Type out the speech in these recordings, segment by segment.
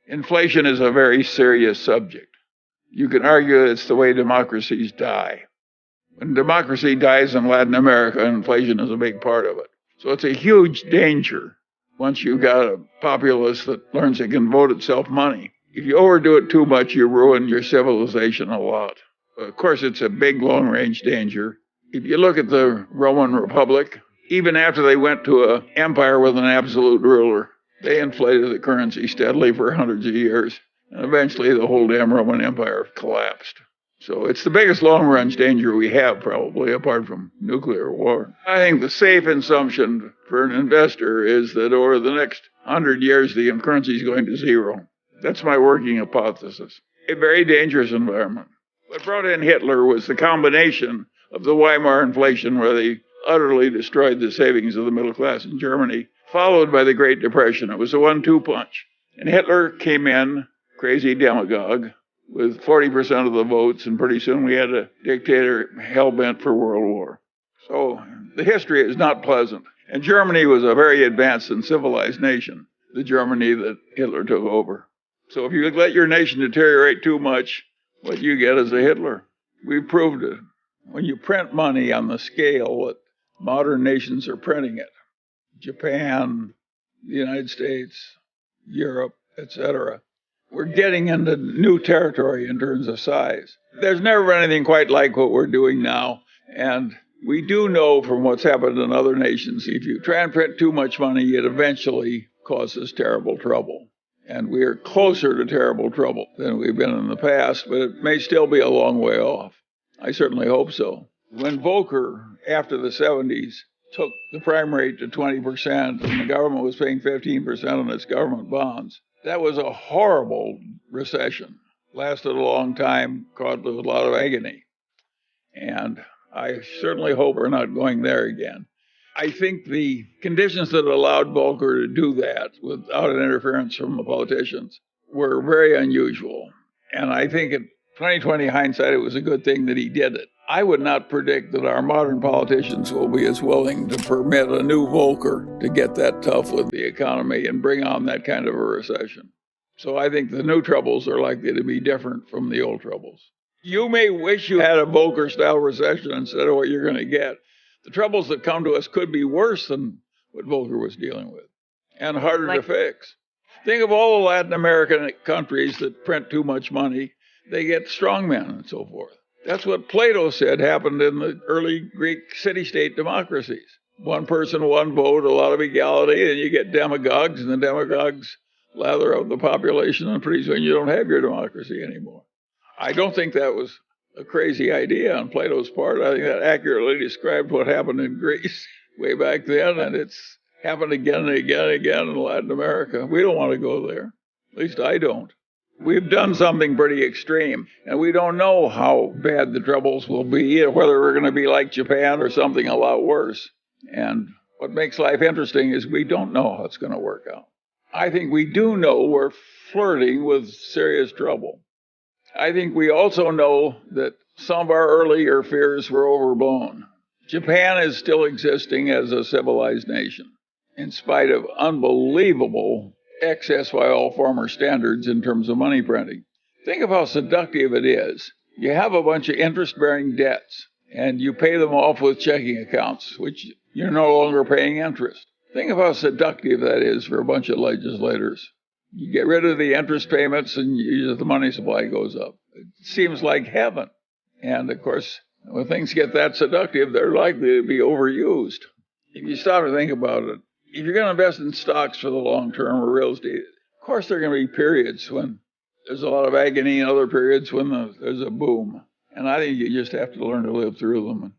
Inflation is a very serious subject. You can argue it's the way democracies die. When democracy dies in Latin America, inflation is a big part of it. So it's a huge danger once you've got a populace that learns it can vote itself money. If you overdo it too much, you ruin your civilization a lot. Of course, it's a big, long-range danger. If you look at the Roman Republic, even after they went to an empire with an absolute ruler, they inflated the currency steadily for hundreds of years. And eventually, the whole damn Roman Empire collapsed. So it's the biggest long-range danger we have, probably, apart from nuclear war. I think the safe assumption for an investor is that over the next 100 years, the currency is going to zero. That's my working hypothesis. A very dangerous environment. What brought in Hitler was the combination of the Weimar inflation, where they utterly destroyed the savings of the middle class in Germany, followed by the Great Depression. It was a 1-2 punch. And Hitler came in, crazy demagogue, with 40% of the votes, and pretty soon we had a dictator hell-bent for world war. So the history is not pleasant. And Germany was a very advanced and civilized nation, the Germany that Hitler took over. So if you let your nation deteriorate too much, what you get is a Hitler. We've proved it. When you print money on the scale that modern nations are printing it, Japan, the United States, Europe, etc., we're getting into new territory in terms of size. There's never been anything quite like what we're doing now. And we do know from what's happened in other nations, if you try and print too much money, it eventually causes terrible trouble. And we are closer to terrible trouble than we've been in the past, but it may still be a long way off. I certainly hope so. When Volcker, after the 70s, took the prime rate to 20% and the government was paying 15% on its government bonds, that was a horrible recession. Lasted a long time, caused a lot of agony. And I certainly hope we're not going there again. I think the conditions that allowed Volcker to do that without an interference from the politicians were very unusual. And I think in 2020 hindsight, it was a good thing that he did it. I would not predict that our modern politicians will be as willing to permit a new Volcker to get that tough with the economy and bring on that kind of a recession. So I think the new troubles are likely to be different from the old troubles. You may wish you had a Volcker-style recession instead of what you're going to get. The troubles that come to us could be worse than what Volcker was dealing with and harder to fix. Think of all the Latin American countries that print too much money. They get strongmen and so forth. That's what Plato said happened in the early Greek city-state democracies. One person, one vote, a lot of equality, and you get demagogues, and the demagogues lather up the population, and pretty soon you don't have your democracy anymore. I don't think that was a crazy idea on Plato's part. I think that accurately described what happened in Greece way back then, and it's happened again and again and again in Latin America. We don't want to go there. At least I don't. We've done something pretty extreme, and we don't know how bad the troubles will be, or whether we're going to be like Japan or something a lot worse. And what makes life interesting is we don't know how it's going to work out. I think we do know we're flirting with serious trouble. I think we also know that some of our earlier fears were overblown. Japan is still existing as a civilized nation, in spite of unbelievable excess by all former standards in terms of money printing. Think of how seductive it is. You have a bunch of interest-bearing debts, and you pay them off with checking accounts, which you're no longer paying interest. Think of how seductive that is for a bunch of legislators. You get rid of the interest payments, and the money supply goes up. It seems like heaven. And, of course, when things get that seductive, they're likely to be overused. If you stop and think about it, if you're going to invest in stocks for the long term or real estate, of course there are going to be periods when there's a lot of agony and other periods when there's a boom. And I think you just have to learn to live through them.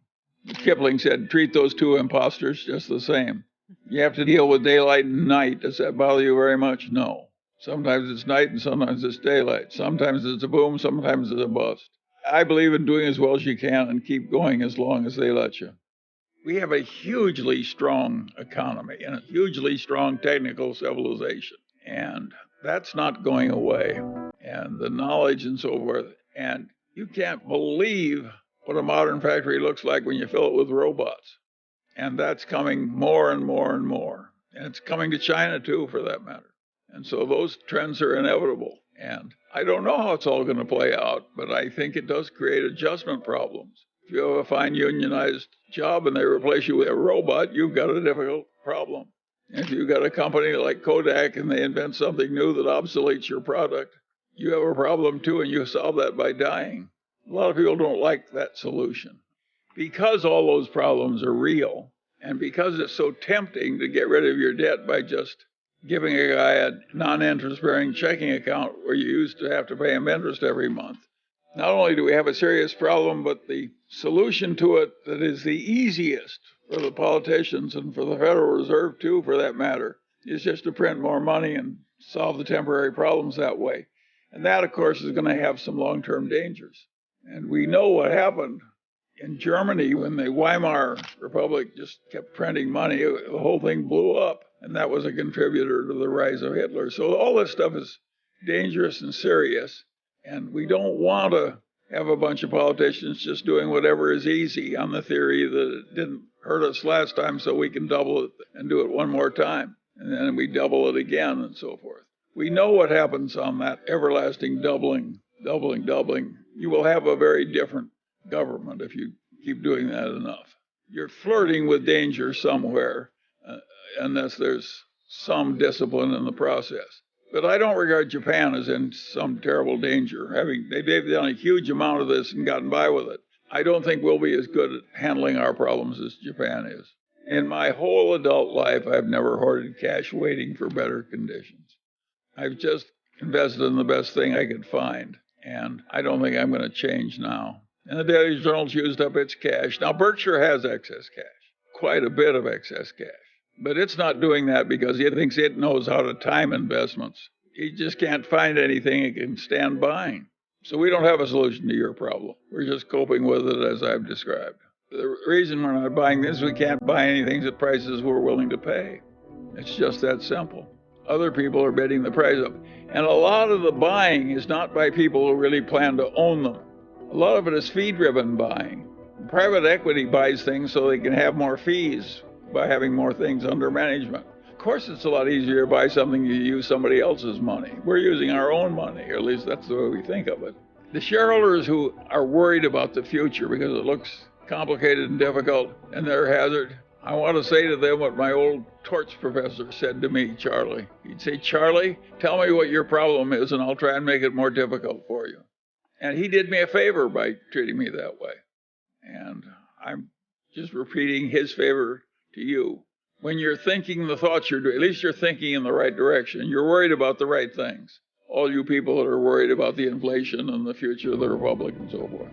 And Kipling said, treat those two imposters just the same. You have to deal with daylight and night. Does that bother you very much? No. Sometimes it's night and sometimes it's daylight. Sometimes it's a boom, sometimes it's a bust. I believe in doing as well as you can and keep going as long as they let you. We have a hugely strong economy and a hugely strong technical civilization. And that's not going away. And the knowledge and so forth. And you can't believe what a modern factory looks like when you fill it with robots. And that's coming more and more and more. And it's coming to China, too, for that matter. And so those trends are inevitable. And I don't know how it's all going to play out, but I think it does create adjustment problems. If you have a fine unionized job and they replace you with a robot, you've got a difficult problem. And if you've got a company like Kodak and they invent something new that obsoletes your product, you have a problem too, and you solve that by dying. A lot of people don't like that solution. Because all those problems are real, and because it's so tempting to get rid of your debt by just giving a guy a non-interest-bearing checking account where you used to have to pay him interest every month, not only do we have a serious problem, but the solution to it that is the easiest for the politicians and for the Federal Reserve too, for that matter, is just to print more money and solve the temporary problems that way. And that, of course, is going to have some long-term dangers. And we know what happened in Germany when the Weimar Republic just kept printing money. The whole thing blew up, and that was a contributor to the rise of Hitler. So all this stuff is dangerous and serious, and we don't want to have a bunch of politicians just doing whatever is easy on the theory that it didn't hurt us last time, so we can double it and do it one more time, and then we double it again and so forth. We know what happens on that everlasting doubling. You will have a very different government if you keep doing that enough. You're flirting with danger somewhere, unless there's some discipline in the process. But I don't regard Japan as in some terrible danger. They've done a huge amount of this and gotten by with it. I don't think we'll be as good at handling our problems as Japan is. In my whole adult life, I've never hoarded cash waiting for better conditions. I've just invested in the best thing I could find, and I don't think I'm going to change now. And the Daily Journal's used up its cash. Now, Berkshire has excess cash, quite a bit of excess cash. But it's not doing that because it thinks it knows how to time investments. It just can't find anything it can stand buying. So we don't have a solution to your problem. We're just coping with it as I've described. The reason we're not buying this, we can't buy anything at prices we're willing to pay. It's just that simple. Other people are bidding the price up. And a lot of the buying is not by people who really plan to own them. A lot of it is fee-driven buying. Private equity buys things so they can have more fees by having more things under management. Of course, it's a lot easier to buy something you use somebody else's money. We're using our own money, or at least that's the way we think of it. The shareholders who are worried about the future because it looks complicated and difficult and they're hazard, I want to say to them what my old torts professor said to me, Charlie. He'd say, Charlie, tell me what your problem is and I'll try and make it more difficult for you. And he did me a favor by treating me that way. And I'm just repeating his favor to you. When you're thinking the thoughts you're doing, at least you're thinking in the right direction. You're worried about the right things. All you people that are worried about the inflation and the future of the republic and so forth.